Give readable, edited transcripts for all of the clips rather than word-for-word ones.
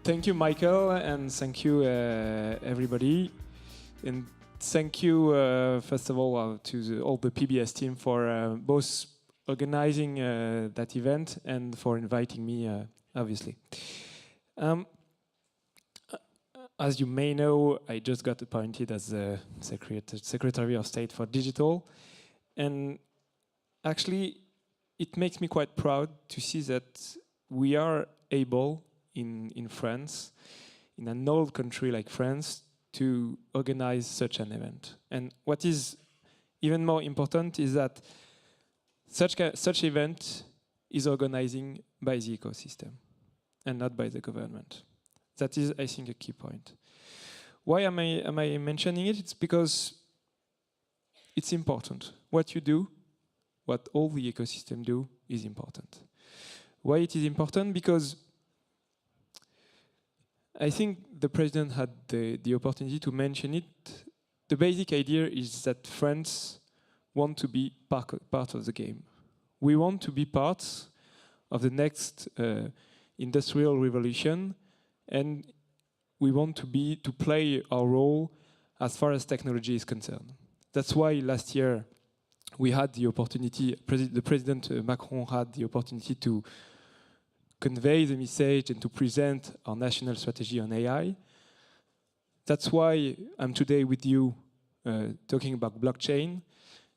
Thank you, Michael, and thank you, everybody. And thank you, first of all, to all the PBS team for both organizing that event and for inviting me, obviously. As you may know, I just got appointed as the Secretary of State for Digital. And actually, it makes me quite proud to see that we are able, in France, in an old country like France, to organize such an event. And what is even more important is that such event is organizing by the ecosystem and not by the government. That is, I think, a key point. Why am I mentioning it? It's because it's important. What you do, what all the ecosystem do, is important. Why it is important? Because I think the president had the opportunity to mention it. The basic idea is that France want to be part of the game. We want to be part of the next industrial revolution, and we want to play our role as far as technology is concerned. That's why last year we had the opportunity, the President Macron had the opportunity to convey the message and to present our national strategy on AI. That's why I'm today with you talking about blockchain.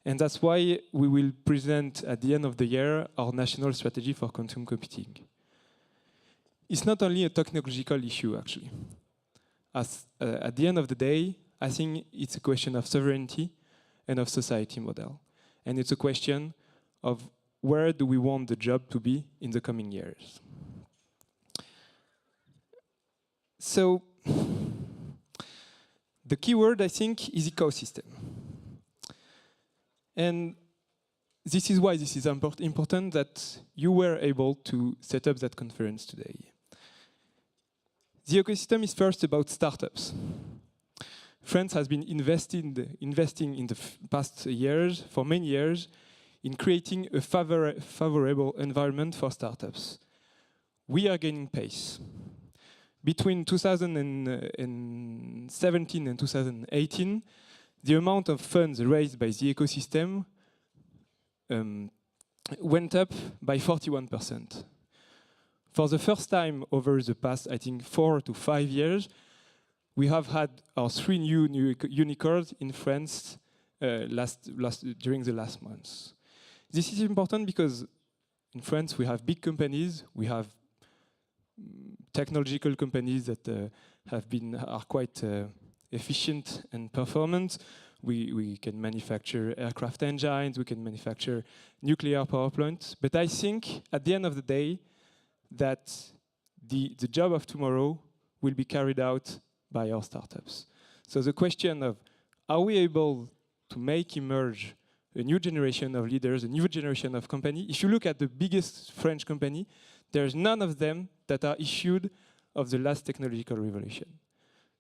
And that's why we will present at the end of the year our national strategy for quantum computing. It's not only a technological issue, actually. At the end of the day, I think it's a question of sovereignty and of society model. And it's a question of where do we want the job to be in the coming years. So, the key word, I think, is ecosystem. And this is why this is important that you were able to set up that conference today. The ecosystem is first about startups. France has been investing in the past years, for many years, in creating a favorable environment for startups. We are gaining pace. Between 2017 and 2018, the amount of funds raised by the ecosystem went up by 41%. For the first time over the past, I think, 4 to 5 years, we have had our 3 new unicorns in France during the last months. This is important because in France we have big companies, we have technological companies that are quite efficient and performant. We can manufacture aircraft engines, we can manufacture nuclear power plants. But I think at the end of the day that the job of tomorrow will be carried out by our startups. So the question of, are we able to make emerge a new generation of leaders, a new generation of company? If you look at the biggest French company, there's none of them that are issued of the last technological revolution.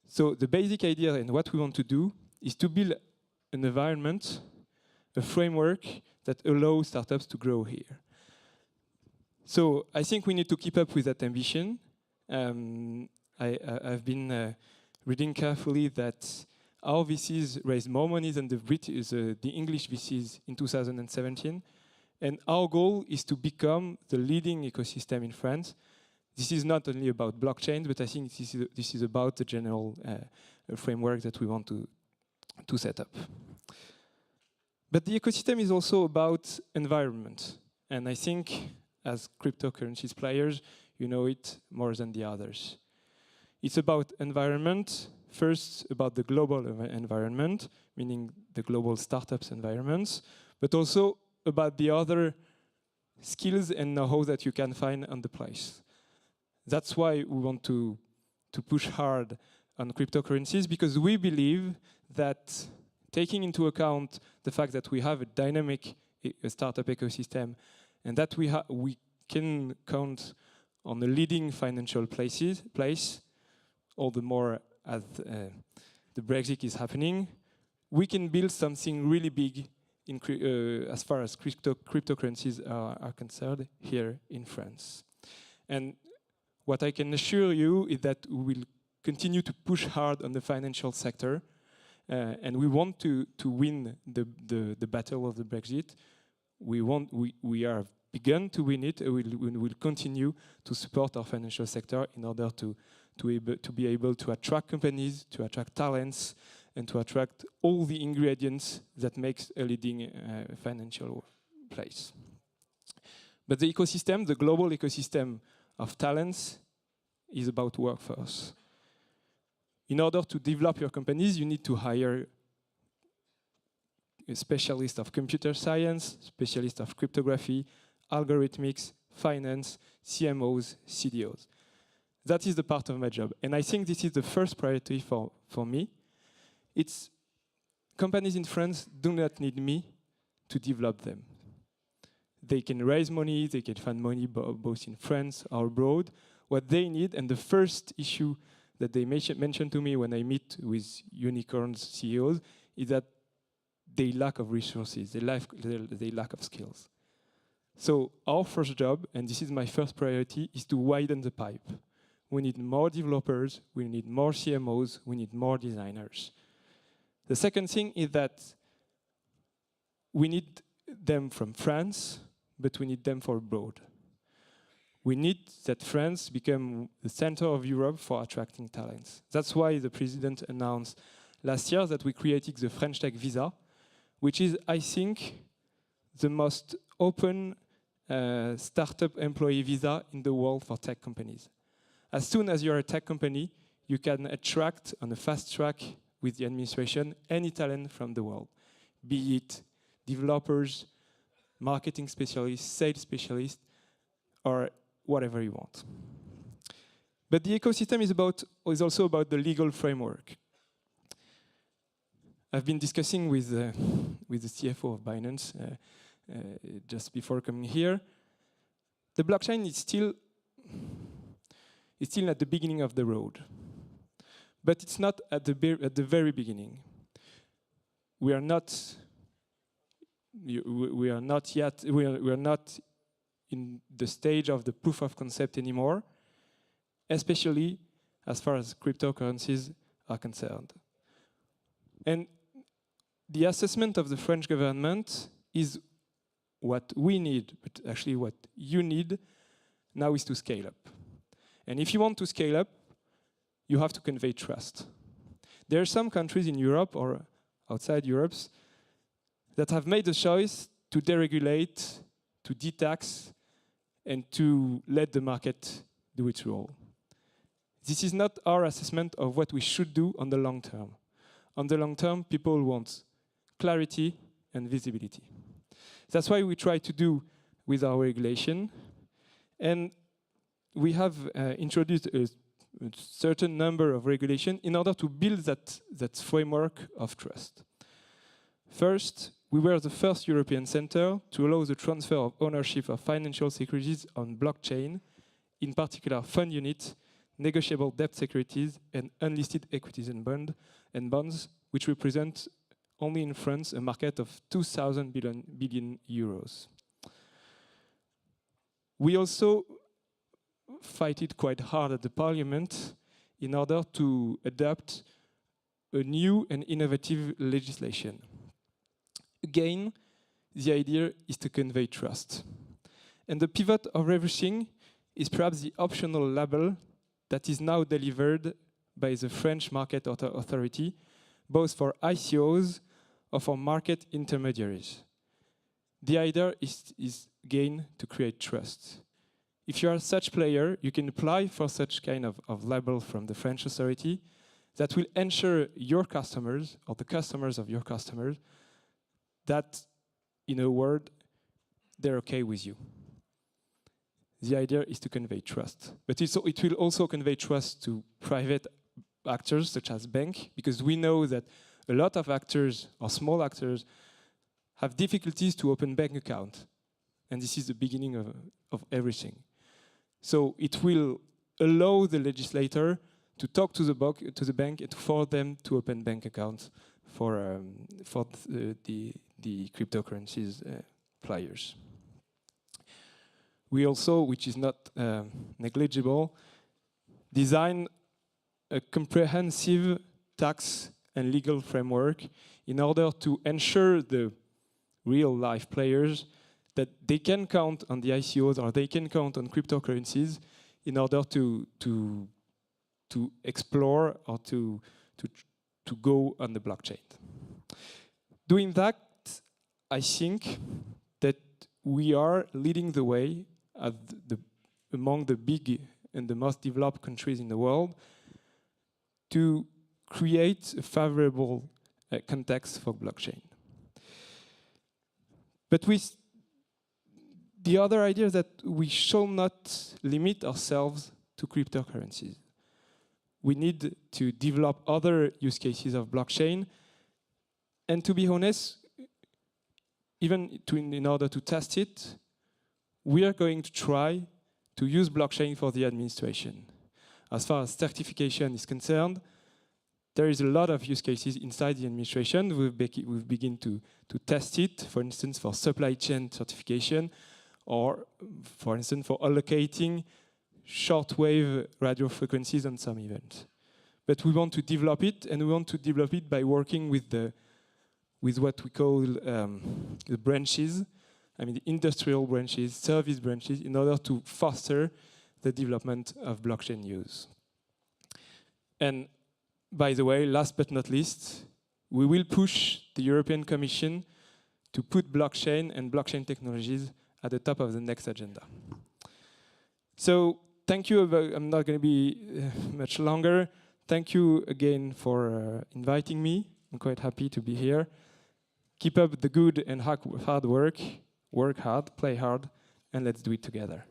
So the basic idea and what we want to do is to build an environment, a framework that allows startups to grow here. So I think we need to keep up with that ambition. I've been reading carefully that our VCs raised more money than the English VCs in 2017. And our goal is to become the leading ecosystem in France. This is not only about blockchain, but I think this is about the general framework that we want to set up. But the ecosystem is also about environment. And I think as cryptocurrencies players, you know it more than the others. It's about environment, first about the global environment, meaning the global startups environments, but also about the other skills and know-how that you can find on the place. That's why we want to push hard on cryptocurrencies, because we believe that taking into account the fact that we have a dynamic startup ecosystem and that we can count on a leading financial place, all the more as the Brexit is happening, we can build something really big as far as cryptocurrencies are concerned here in France. And what I can assure you is that we will continue to push hard on the financial sector, and we want to win the battle of the Brexit. We are begun to win it. We will continue to support our financial sector in order to be able to attract companies, to attract talents, and to attract all the ingredients that makes a leading financial place. But the ecosystem, the global ecosystem of talents, is about workforce. In order to develop your companies, you need to hire a specialist of computer science, specialist of cryptography, algorithmics, finance, CMOs, CDOs. That is the part of my job. And I think this is the first priority for me. It's companies in France do not need me to develop them. They can raise money, they can find money both in France or abroad. What they need, and the first issue that they mention to me when I meet with unicorns CEOs, is that they lack of resources, they lack of skills. So our first job, and this is my first priority, is to widen the pipe. We need more developers, we need more CMOs, we need more designers. The second thing is that we need them from France, but we need them for abroad. We need that France become the center of Europe for attracting talents. That's why the president announced last year that we created the French Tech Visa, which is, I think, the most open startup employee visa in the world for tech companies. As soon as you're a tech company, you can attract on a fast track with the administration any talent from the world, be it developers, marketing specialists, sales specialists, or whatever you want. But the ecosystem is also about the legal framework. I've been discussing with the CFO of Binance just before coming here. The blockchain is still at the beginning of the road, but it's not at the very beginning. We are not in the stage of the proof of concept anymore, especially as far as cryptocurrencies are concerned. And the assessment of the French government is what we need, but actually what you need now is to scale up. And if you want to scale up, you have to convey trust. There are some countries in Europe or outside Europe that have made the choice to deregulate, to detax, and to let the market do its role. This is not our assessment of what we should do on the long term. On the long term, people want clarity and visibility. That's why we try to do with our regulation. And we have introduced a certain number of regulations in order to build that framework of trust. First, we were the first European center to allow the transfer of ownership of financial securities on blockchain, in particular fund units, negotiable debt securities, and unlisted equities and bonds, which represent only in France a market of 2,000 billion euros. We also fight it quite hard at the parliament in order to adopt a new and innovative legislation. Again, the idea is to convey trust. And the pivot of everything is perhaps the optional label that is now delivered by the French Market Authority, both for ICOs or for market intermediaries. The idea is again to create trust. If you are such player, you can apply for such kind of label from the French authority that will ensure your customers or the customers of your customers that, in a word, they're okay with you. The idea is to convey trust. But it will also convey trust to private actors, such as banks, because we know that a lot of actors, or small actors, have difficulties to open bank account. And this is the beginning of everything. So it will allow the legislator to talk to the bank and for them to open bank accounts for the cryptocurrencies players. We also, which is not negligible, design a comprehensive tax and legal framework in order to ensure the real-life players that they can count on the ICOs or they can count on cryptocurrencies in order to explore or to go on the blockchain. Doing that, I think that we are leading the way among the big and the most developed countries in the world to create a favorable context for blockchain. But with the other idea is that we shall not limit ourselves to cryptocurrencies. We need to develop other use cases of blockchain. And to be honest, even in order to test it, we are going to try to use blockchain for the administration. As far as certification is concerned, there is a lot of use cases inside the administration. We've begun to test it, for instance, for supply chain certification, or for instance, for allocating shortwave radio frequencies on some events. But we want to develop it, and we want to develop it by working with what we call the branches, I mean the industrial branches, service branches, in order to foster the development of blockchain use. And by the way, last but not least, we will push the European Commission to put blockchain and blockchain technologies at the top of the next agenda. So thank you. I'm not going to be much longer. Thank you again for inviting me. I'm quite happy to be here. Keep up the good and hard work. Work hard, play hard, and let's do it together.